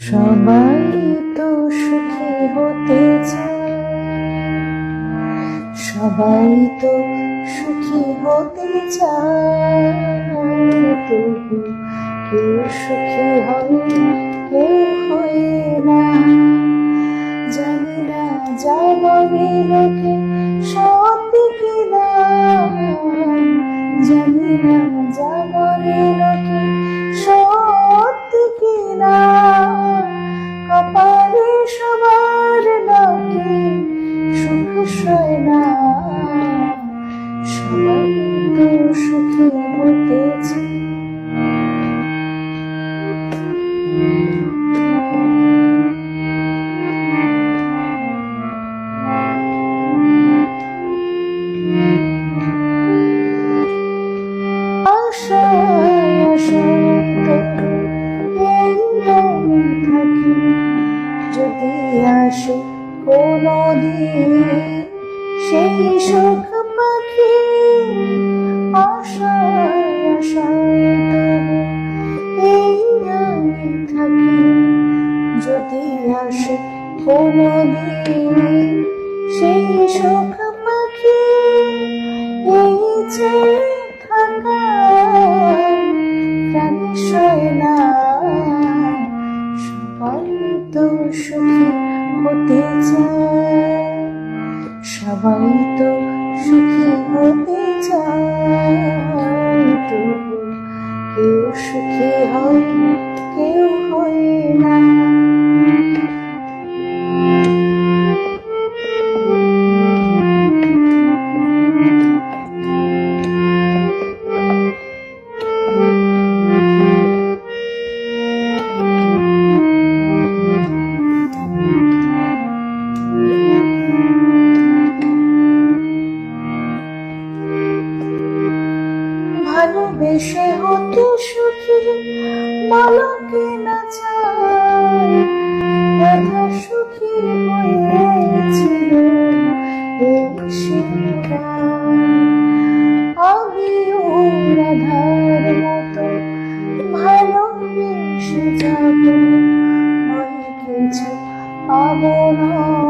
সবাই তো সুখী হতে চায়, সবাই তো সুখী হতে চায়, তবু কেউ সুখী হয় কেউ হয় না। জানি না জানে লোকে সত্যি কিনা, জানি না জানে লোকে সত্যি কিনা। কপালে সবার নাকি সুখ সয় না, সবাই তো সুখী হতে চায়। আশায় আশায় থাকি, যদি আসে কোনদিন সেই সুখ পাখি। আশায় আশায় এই আমি থাকি, যদি আসে কোনদিন সেই সুখ পাখি। এই যে থাকা প্রাণ সয় না, সবাই তো সুখী হতে চায়, সবাই তো সুখী হতে চায়, তবু কেউ সুখী হয় কেউ হয় না। ভালোবেসে হতে সুখী বলো কে না চায়, রাধা সুখী হয়েছিল আমিও রাধার মতো ভালোবেসে যাব, কিছু পাবো না।